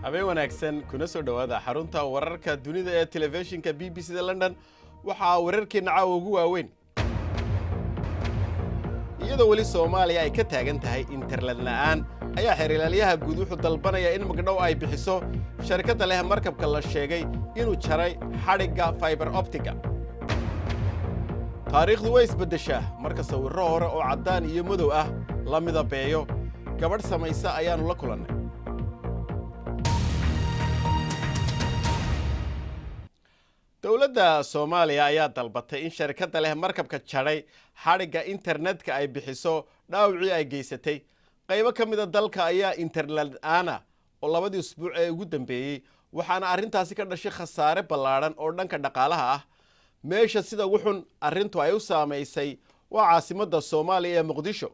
habeen wanaagsan kuna soo dhawaada xarunta wararka dunida ee telefishinka BBC London waxa wararkeena caawa ugu waaweyn iyadoo wali Soomaaliya ay ka taagan tahay internet la'aan ayaa xiriirlayaha guud wuxuu dalbanaya in magdhow ay bixiso shirkadda leh markabka la sheegay inuu jaray xadhigga fiber optica taariikhdu way isbedeshaa marka sawirro hore oo caddaan iyo madow ah la midabeeyo gabadh samaysa ayaanu la kulannay dawladda Soomaaliya ayaa dalbatay in shirkadda leh markabka jaray xadhigga internetka ay bixiso dhaawacii ay geysatay qaybo ka mid ah dalka ayaa internet la'aan oo labadii usbuuc ee ugu dambeeyay waxaana arrintaasi ka dhashay khasaare ballaaran oo dhanka dhaqaalaha ah meesha sida ugu xun arrintu ay u saameysay waa caasimadda Soomaaliya ee Muqdisho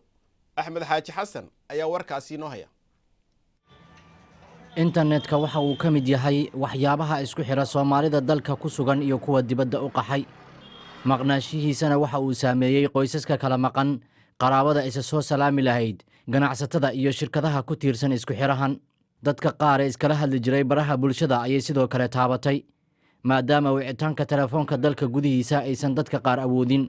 Axmed Xaaji Xasan ayaa warkaasi noo haya internetka waxa uu ka mid yahay waxyaabaha isku xira Soomaalida dalka ku sugan iyo kuwa dibadda u qaxay maqnaashihiisana waxa uu saameeyay qoysaska kala maqan qaraabada isa soo salaami lahayd ganacsatada iyo shirkadaha ku tiirsan isku xirahan dadka qaar ee iskala hadli jiray baraha bulshada ayay sidoo kale taabatay maadaama wicitaanka telefoonka dalka gudihiisa aysan dadka qaar awoodin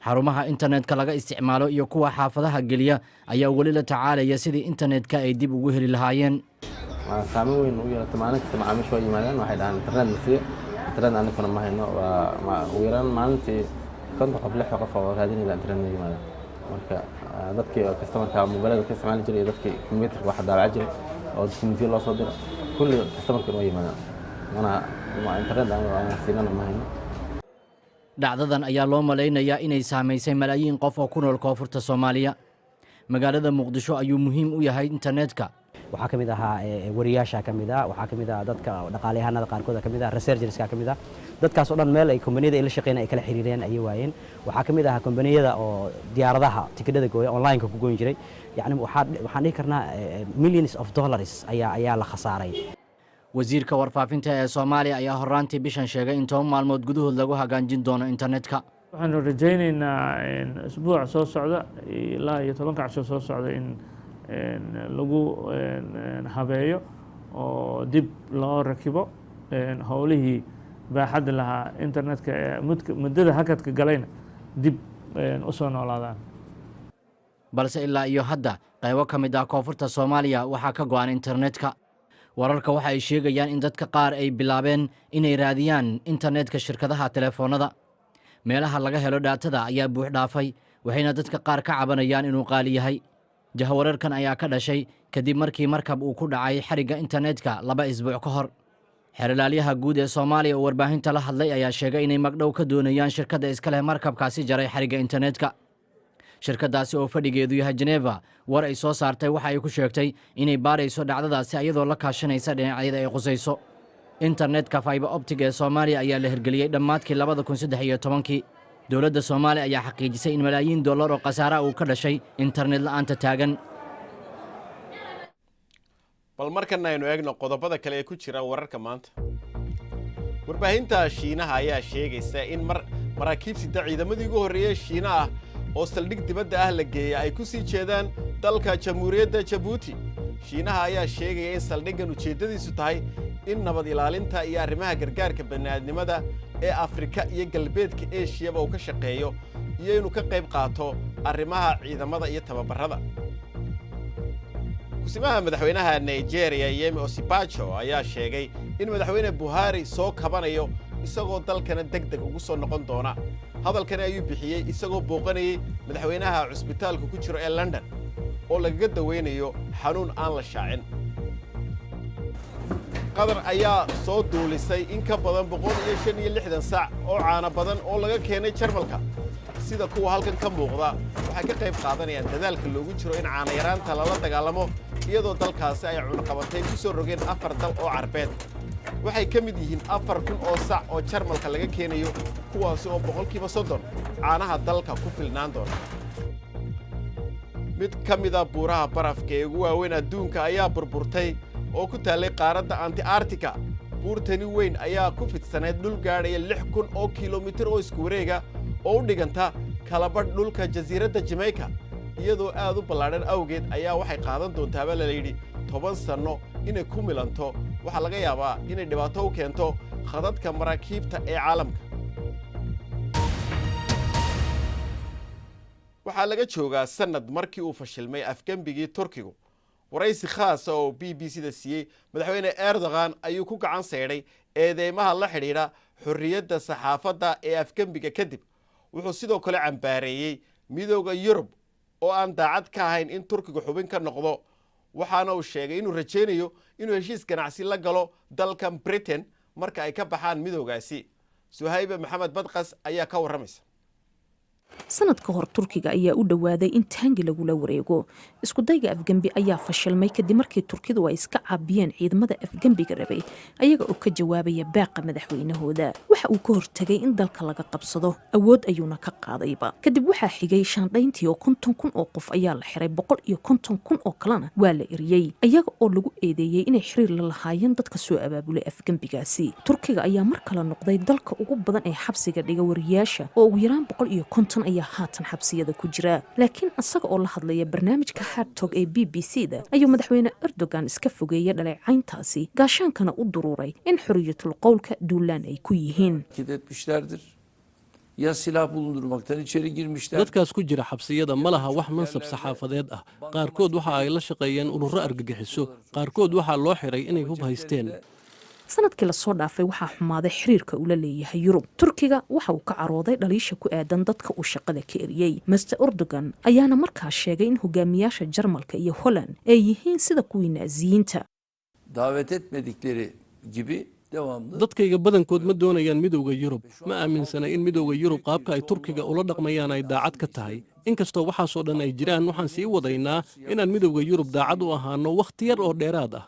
xarumaha internetka laga isticmaalo iyo kuwa xaafadaha geliya ayaa wali la tacaalaya sidii internetka ay dib ugu heli lahaayeen saameyn weyn u yeelatay maalinta macaamiishu ay yimaadeen waxay dhahaan internet nasiye internet aniguna ma hayno waa ugu yaraan maalintii konton qof lix qof oo raadinaya internet yimaada marka dadkii customerka mobilada ka isticmaali jiray dadkii computer waxa daabac jiray oo dukumeentiyo loo soo diro kulli customerka way yimaadaan mana internet aan siinana ma hayno dhacdadan ayaa loo malaynayaa inay saameysay malaayiin qof oo ku nool koonfurta Soomaaliya magaalada Muqdisho ayuu muhiim u yahay internetka waxaa kamid ahaa wariyaasha kamid ah waxaa kamid ah dadka dhaqaalayahanada qaarkood kamid ah researcherska kamid ah dadkaas oo dhan meel ay kombaniyada ay la shaqeynayaan ay kala xiriireen ay waayeen waxaa kamid ah kombaniyada oo diyaaradaha tikidhada gooya online ka ku goyn jiray yaani waxaan dhihi karnaa millions of dollars ayaa la khasaaray wasiirka warfaafinta ee Soomaaliya ayaa horaantii bishan sheegay in 10 maalmood gudahood lagu hagaajin doono internetka waxaan rajaynaynaa usbuuc soo socda ilaa iyo 10 casho soo socda in lagu habeeyo oo dib loo rakibo howlihii baaxadda lahaa internetka muddada hakadka galayna dib u soo noolaadaan balse ilaa iyo hadda qaybo ka mid ah koonfurta Soomaaliya waxaa ka go'an internetka wararka waxa ay sheegayaan in dadka qaar ay bilaabeen inay raadiyaan internetka shirkadaha telefoonada meelaha laga helo daatada ayaa buux dhaafay waxayna dadka qaar ka cabanayaan inuu qaali yahay jahawararkan ayaa ka dhashay kadib markii markab uu ku dhacay xarigga internetka 2 isbuuc ka hor xiriirlayaha guud ee Soomaaliya oo warbaahinta la hadlay ayaa sheegay inay magdhow ka doonayaan shirkadda iska leh markabkaasi jaray xarigga internetka shirkadaasi oo fadhigeedu yahay Geneva war ay soo saartay waxa ay ku sheegtay inay baarayso dhacdadaasi iyadoo la kaashanaysa dhinacyada ay qusayso internetka fiber optic ee Soomaaliya ayaa la hirgeliyay dhamaadkii 2013 dawladda Soomaaliya ayaa xaqiijisay in malaayiin dollar oo khasaare uu ka dhashay internet la'aanta taagan bal markan aynu eegno qodobada kale ee ku jira wararka maanta warbaahinta Shiinaha ayaa sheegaysa in maraakiibta ciidamadii ugu horeeyay Shiinaha oo saldhig dibadda ah la geeyay ay ku sii jeedaan dalka Jamhuuriyadda Djibouti Shiinaha ayaa sheegaya in saldhiggan ujeedadiisu tahay in nabad ilaalinta iyo arrimaha gargaarka bani'aadnimada ee Afrika iyo galbeedka Aasiya uu ka shaqeeyo iyo inuu ka qayb qaato arrimaha ciidamada iyo tababarada kusimaha madaxweynaha Nigeria Yemi Osibajo ayaa sheegay in madaxweyne Buhari soo kabanayo isagoo dalkana degdeg ugu soo noqon doona hadalkan ayuu bixiyay isagoo booqanayay madaxweynaha cusbitaalka ku jiro ee London oo laga daweynayo xanuun aan la shaacin qadar ayaa soo duulisay in ka badan 165 saac oo caana badan oo laga keenay Jarmalka sida kuwa halkan ka muuqda waxay ka qayb qaadanayaan dadaalka loogu jiro in caana yaraanta lala dagaalamo iyadoo dalkaasi ay cunaqabatay ku soo rogeen 4 dal oo carbeed waxay ka mid yihiin 4,000 oo sac oo Jarmalka laga keenayo kuwaas oo 30% caanaha dalka ku filnaan doona mid ka mid ah buuraha barafka ee ugu waaweyn adduunka ayaa burburtay oo ku taalay qaaradda Antarctica buurtani weyn ayaa ku fidsaneed dhul gaadhaya 6,000 oo kiiloomitir oo isku wareega oo u dhiganta kala badh dhulka jasiiradda Jamaica iyadoo aad u ballaaran awgeed ayaa waxay qaadan doontaa la yidhi 10 sano inay ku milanto waxaa laga yaabaa inay dhibaato u keento khadadka maraakiibta ee caalamka. waxaa laga joogaa sanad markii uu fashilmay afgembigii Turkigu. waraysi khaas ah oo BBC-da siiyey madaxweyne Erdogan ayuu ku gacan saydhay eedeymaha la xidhiidha xorriyadda saxaafadda ee afgembiga kadib. wuxuu sidoo kale cambaareeyey midowga Yurub oo aan daacad ka ahayn in Turkigu xubin ka noqdo, waxaana uu sheegay inuu rajaynayo inuu heshiis ganacsi la galo dalkan Britain marka ay ka baxaan midowgaasi. Suhayba Maxamed Badqas ayaa ka warramaysa. sanad ka hor Turkiga ayaa u dhawaaday in taangi lagula wareego. isku dayga afgembi ayaa fashilmay kadib markii Turkidu ay iska caabiyeen ciidamada afgembiga rabay ayaga oo ka jawaabaya baaqa madaxweynahooda. waxa uu ka hortagay in dalka laga qabsado, awood ayuuna ka qaadayba. kadib waxaa xigay shaandhayntii oo 50,000 oo qof ayaa la xiray, 150,000 oo kalena waa la eriyey ayaga oo lagu eedeeyay inay xiriir la lahaayeen dadka soo abaabulay afgembigaasi. Turkiga ayaa mar kale noqday dalka ugu badan ee xabsiga dhiga wariyaasha oo ugu yaraan 150 ayaa haatan xabsiyada ku jira. laakiin asaga oo la hadlaya barnaamijka Hard Talk ee BBC-da ayuu madaxweyne Erdogan iska fogeeyay dhaleecayntaasi, gaashaankana u duruuray in xorriyatul qowlka duulaan ay ku yihiin. dadkaas ku jira xabsiyada ma laha wax mansab saxaafadeed ah. qaarkood waxa ay la shaqeeyeen ururo argagixiso, qaarkood waxaa loo xiray inay hub haysteen. sanadkii la soo dhaafay waxaa xumaaday xiriirka uu la leeyahay Yurub. Turkiga waxa uu ka carooday dhaliisha ku aadan dadka uu shaqada ka eriyay. Mr. Erdogan ayaana markaa sheegay in hogaamiyaasha Jarmalka iyo Holland ay yihiin sida kuwii Naaziyiinta. dadkayga badankood ma doonayaan midowga Yurub. ma aaminsana in midowga Yurub qaabka ay Turkiga ula dhaqmayaan ay daacad ka tahay. inkastoo waxaasoo dhan ay jiraan, waxaan sii wadaynaa inaan midowga Yurub daacad u ahaano wakhti yar oo dheeraad ah.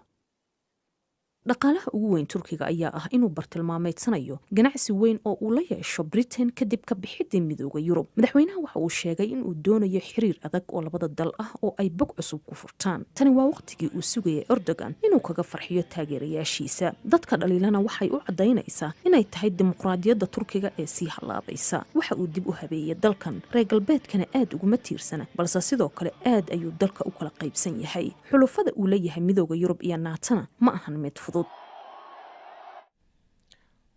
dhaqaalaha ugu weyn Turkiga ayaa ah inuu bartilmaameedsanayo ganacsi weyn oo uu la yeesho Britain kadib ka bixidda midowga Yurub. madaxweynaha waxa uu sheegay in uu doonayo xiriir adag oo labada dal ah oo ay bog cusub ku furtaan. tani waa waqtigii uu sugayay Erdogan inuu kaga farxiyo taageerayaashiisa. dadka dhaliilana waxay u cadaynaysaa inay tahay dimuqraadiyadda Turkiga ee sii halaabaysa. waxa uu dib u habeeyay dalkan, reer galbeedkana aad uguma tiirsana, balse sidoo kale aad ayuu dalka u kala qaybsan yahay. xulufada uu leeyahay midowga Yurub iyo NATO-na ma ahan mid fudud.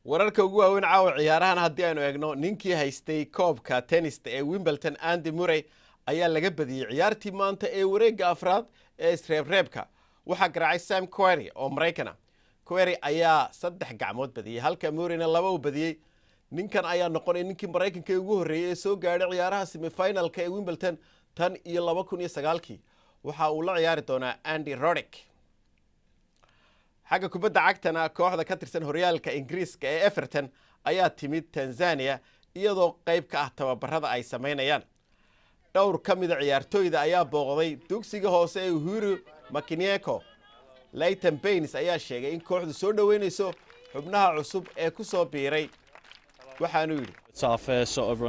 wararka ugu waaweyn caawa ciyaarahan haddii aynu eegno, ninkii haystay koobka tenista ee Wimbledon Andy Murray ayaa laga badiyey ciyaartii maanta ee wareegga afraad ee isreebreebka. waxaa garaacay Sam Querrey oo Maraykan ah. Querrey ayaa 3 gacmood badiyey halka Murrayna 2 u badiyey. ninkan ayaa noqonay ninkii Maraykanka ugu horreeyay ee soo gaadhay ciyaaraha semifinalka ee Wimbledon tan iyo 2009kii. waxa uu la ciyaari doonaa Andy Roddick. xagga kubadda cagtana kooxda ka tirsan horyaalka Ingiriiska ee Everton ayaa timid Tanzania iyadoo qayb ka ah tababarada ay sameynayaan. dhowr ka mid ah ciyaartooyda ayaa booqday dugsiga hoose ee Uhuru Makinieko. Leighton Baines ayaa sheegay in kooxdu soo dhaweynayso xubnaha cusub ee ku soo biiray. waxaanu yidhi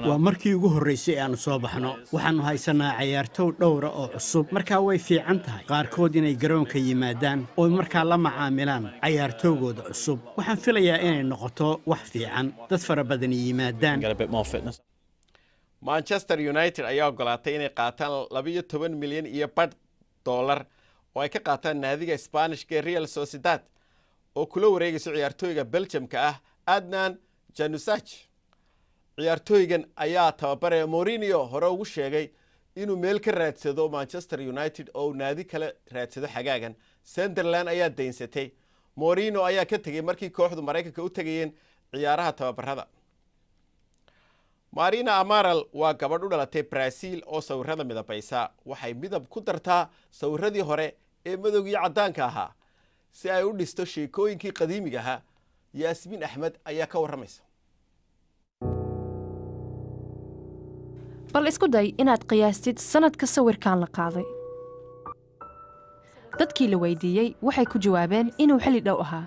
waa markii ugu horreysay ee aanu soo baxno. waxaannu haysanaa ciyaartow dhowra oo cusub, markaa way fiican tahay qaarkood inay garoonka yimaadaan oo markaa la macaamilaan ciyaartowgooda cusub. waxaan filayaa inay noqoto wax fiican, dad fara badan yimaadaan. Manchester United ayaa ogolaatay inay qaataan $12 milyan oo ay ka qaataan naadiga Isbaanishka ee Real Sociedad oo kula wareegayso ciyaartooyga Belgiumka ah Adnan Januzaj. ciyaartooygan ayaa tababaraya Mourinho hore ugu sheegay inuu meel ka raadsado Manchester United oo naadi kale raadsado xagaagan. Sunderland ayaa daynsatay. Mourinho ayaa ka tagay markii kooxdu Maraykanka u tagayeen ciyaaraha tababarada. Marina Amaral waa gabadh u dhalatay Brazil oo sawirada midabaysa. waxay midab ku dartaa sawiradii hore ee madowga iyo caddaanka ahaa si ay u dhisto sheekooyinkii qadiimiga ahaa. Yaasmin Axmed ayaa ka warramaysa. bal isku day inaad qiyaastid sanadka sawirkan la qaaday. dadkii la weydiiyey waxay ku jawaabeen inuu xilli dhow ahaa.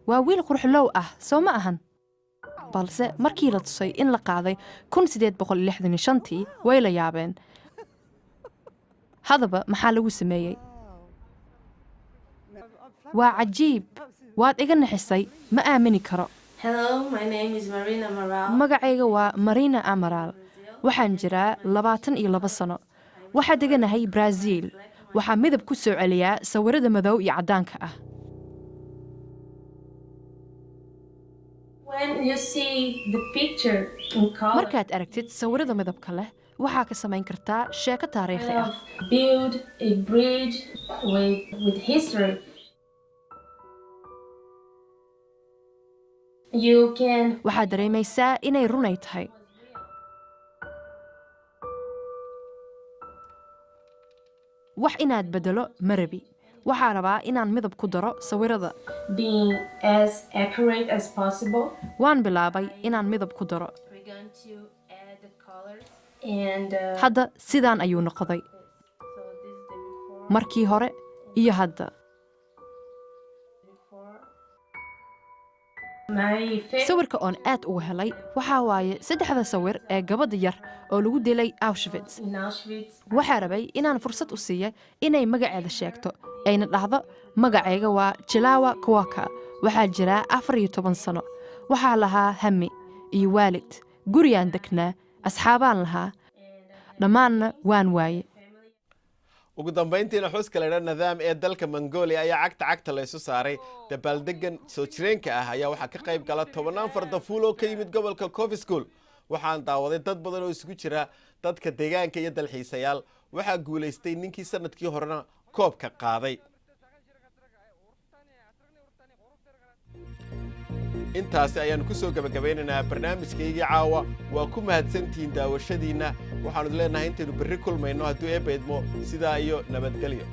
waa wiil qurxulow ah, soo ma ahan? balse markii la tusay in la qaaday 1865tii way la yaabeen. haddaba maxaa lagu sameeyey? waa cajiib, waad iga naxisay, ma aamini karo. Hello, my name is Marina Amaral. magacayga waa Marina Amaral. waxaan jiraa 22 sano. waxaa deganahay Brazil. waxaa midab ku soo celiyaa sawirada madow iyo caddaanka ah. When you see the picture in color, markaad aragtid sawirada midabka leh waxaa ka samayn kartaa sheeko taariikhi ah. build a bridge with history. You can waxaad dareemaysaa inay runay tahay. wax inaad bedelo ma rabi. waxaa rabaa inaan midab ku daro sawirada. being as accurate as possible. waan bilaabay inaan midab ku daro. We're going to add the colors and hadda sidaan ayuu noqday. so this is the before. markii hore iyo hadda. sawirka oon aad uga helay waxaa waaye 3 sawir ee gabadha yar oo lagu dilay Auschwitz. waxaa rabay inaan fursad u siiyo inay magaceeda sheegto ayna dhahdo magacayga waa Chilawa Kwaka. waxaa jira 14 sano. waxaa lahaa hami iyo waalid, guriyaan degnaa, asxaabaan lahaa, dhammaanna waan waaye. ugu dambayntiina xuska leedha nidaam ee dalka Mongolia ayaa cagta la isu saaray dabaaldegan soo jireenka ah ayaa waxaa ka qayb gala 10 fardafuul oo ka yimid gobolka Kofiskul. waxaan daawaday dad badan oo isugu jira dadka deegaanka iyo dalxiisayaal. waxaa guuleystay ninkii sanadkii horena koobka qaaday. intaasi ayaan ku soo gabagabaynaynaa barnaamijkaygii caawa. waa ku mahadsantihiin daawashadiina. waxaanu leenahay intaynu berri kulmayno hadduu eebba idmo sidaa iyo nabadgelyo.